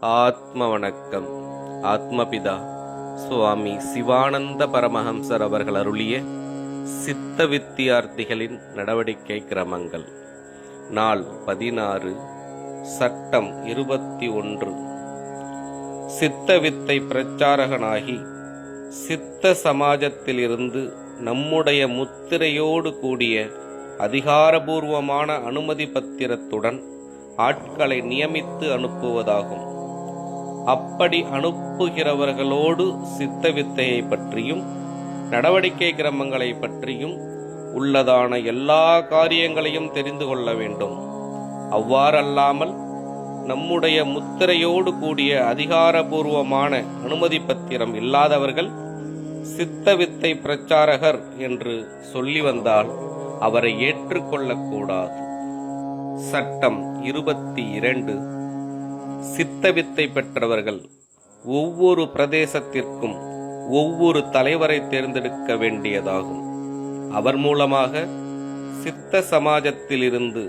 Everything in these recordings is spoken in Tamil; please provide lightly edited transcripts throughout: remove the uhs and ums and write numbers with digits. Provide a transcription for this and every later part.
ஆத்ம வணக்கம். ஆத்மபிதா சுவாமி சிவானந்த பரமஹம்சர் அவர்கள் அருளிய சித்த வித்தியார்த்திகளின் நடவடிக்கை கிரமங்கள். நாள் 16, சட்டம் 21. சித்த வித்தை பிரச்சாரகனாகி சித்த சமாஜத்திலிருந்து நம்முடைய முத்திரையோடு கூடிய அதிகாரபூர்வமான அனுமதி பத்திரத்துடன் ஆட்களை நியமித்து அனுப்புவதாகும். அப்படி அனுப்புகிறவர்களோடு சித்த வித்தையை பற்றியும் நடவடிக்கை கிரமங்களை பற்றியும் உள்ளதான எல்லா காரியங்களையும் தெரிந்து கொள்ள வேண்டும். அவ்வாறல்லாமல் நம்முடைய முத்திரையோடு கூடிய அதிகாரபூர்வமான அனுமதி பத்திரம் இல்லாதவர்கள் சித்த வித்தை பிரச்சாரகர் என்று சொல்லி வந்தால் அவரை ஏற்றுக்கொள்ளக்கூடாது. சட்டம் 22. சித்த வித்தை பெற்றவர்கள் ஒவ்வொரு பிரதேசத்திற்கும் ஒவ்வொரு தலைவரை தேர்ந்தெடுக்க வேண்டியதாகும். அவர் மூலமாக சித்த சமாஜத்திலிருந்து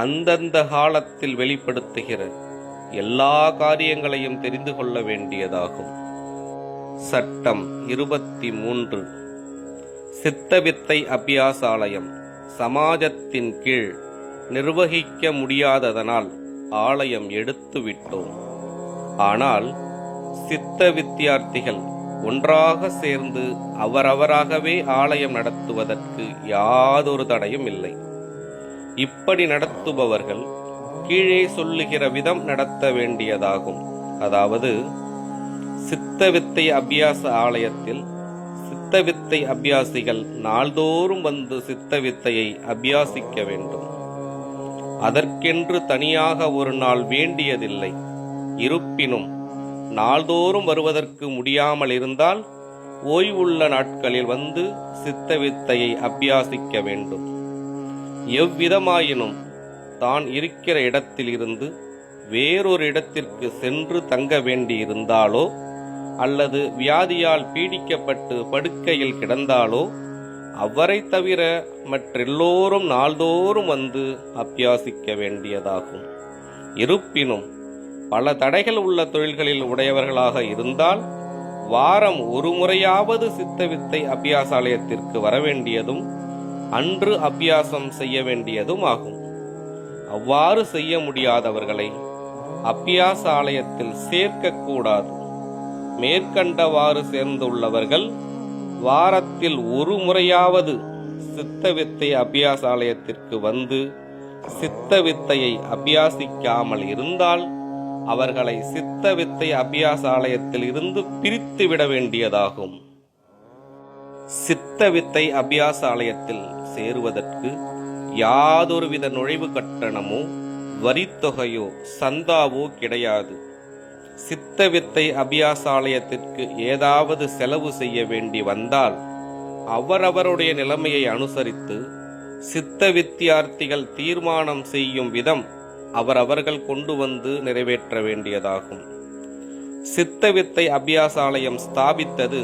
அந்தந்த காலத்தில் வெளிப்படுத்துகிற எல்லா காரியங்களையும் தெரிந்து கொள்ள வேண்டியதாகும். சட்டம் 23. சித்த வித்தை அபியாசாலயம் சமாஜத்தின் கீழ் நிர்வகிக்க முடியாததனால் ஆலயம் எடுத்துவிட்டோம். ஆனால் சித்த வித்தியார்த்திகள் ஒன்றாக சேர்ந்து அவரவராகவே ஆலயம் நடத்துவதற்கு யாதொரு தடையும் இல்லை. இப்படி நடத்துபவர்கள் கீழே சொல்லுகிற விதம் நடத்த வேண்டியதாகும். அதாவது, சித்த வித்தை அபியாச ஆலயத்தில் சித்த வித்தை அபியாசிகள் நாள்தோறும் வந்து சித்த வித்தையை அபியாசிக்க வேண்டும். அதற்கென்று தனியாக ஒரு நாள் வேண்டியதில்லை. இருப்பினும் நாள்தோறும் வருவதற்கு முடியாமல் இருந்தால் ஓய்வுள்ள நாட்களில் வந்து சித்த வித்தையை அபியாசிக்க வேண்டும். எவ்விதமாயினும் தான் இருக்கிற இடத்தில் இருந்து வேறொரு இடத்திற்கு சென்று தங்க வேண்டியிருந்தாலோ அல்லது வியாதியால் பீடிக்கப்பட்டு படுக்கையில் கிடந்தாலோ அவரை தவிர மற்றெல்லோரும் நாள்தோறும் வந்து அபியாசிக்க வேண்டியதாகும். இருப்பினும் பல தடைகள் உள்ள தொழில்களில் உடையவர்களாக இருந்தால் வாரம் ஒரு முறையாவது சித்த வித்தை அபியாசாலயத்திற்கு வரவேண்டியதும் அன்று அபியாசம் செய்ய வேண்டியதும் ஆகும். அவ்வாறு செய்ய முடியாதவர்களை அபியாச ஆலயத்தில் சேர்க்கக்கூடாது. மேற்கண்டவாறு சேர்ந்துள்ளவர்கள் வாரத்தில் ஒரு முறையாவது சித்த வித்தை அபியாசாலயத்திற்கு வந்து சித்த வித்தையை அபியாசிக்காமல் இருந்தால் அவர்களை சித்த வித்தை அபியாசாலயத்தில் இருந்து பிரித்து விட வேண்டியதாகும். சித்த வித்தை அபியாசாலயத்தில் சேருவதற்கு யாதொருவித நுழைவு கட்டணமோ வரித்தொகையோ சந்தாவோ கிடையாது. சித்த வித்தை அபியாசாலயத்திற்கு ஏதாவது செலவு செய்ய வேண்டி வந்தால் அவரவருடைய நிலைமையை அனுசரித்து சித்த வித்தியார்த்திகள் தீர்மானம் செய்யும் விதம் அவரவர்கள் கொண்டு வந்து நிறைவேற்ற வேண்டியதாகும். சித்த வித்தை அபியாசாலயம் ஸ்தாபித்தது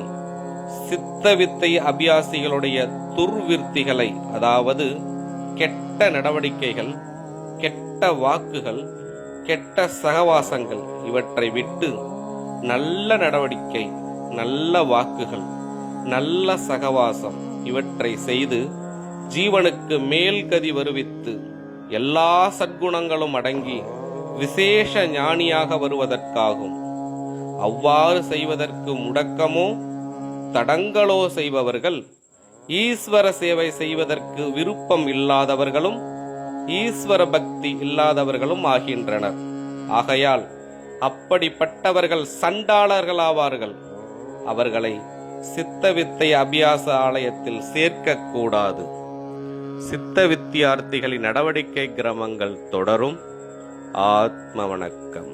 சித்த வித்தை அபியாசிகளுடைய துர்விருத்திகளை, அதாவது கெட்ட நடவடிக்கைகள், கெட்ட வாக்குகள், கெட்ட சகவாசங்கள் இவற்றை விட்டு நல்ல நடவடிக்கை, நல்ல வாக்குகள், நல்ல சகவாசம் இவற்றை செய்து ஜீவனுக்கு மேல்கதி வருவித்து எல்லா சத்குணங்களும் அடங்கி விசேஷ ஞானியாக வருவதற்காகும். அவ்வாறு செய்வதற்கு முடக்கமோ தடங்களோ செய்பவர்கள் ஈஸ்வர சேவை செய்வதற்கு விருப்பம் இல்லாதவர்களும் ஈஸ்வர பக்தி இல்லாதவர்களும் ஆகின்றனர். ஆகையால் அப்படிப்பட்டவர்கள் சண்டாளர்களாவார்கள். அவர்களை சித்த வித்தை அபியாச ஆலயத்தில் சேர்க்கக்கூடாது. சித்த வித்தியார்த்திகளின் நடவடிக்கை கிரமங்கள் தொடரும். ஆத்ம வணக்கம்.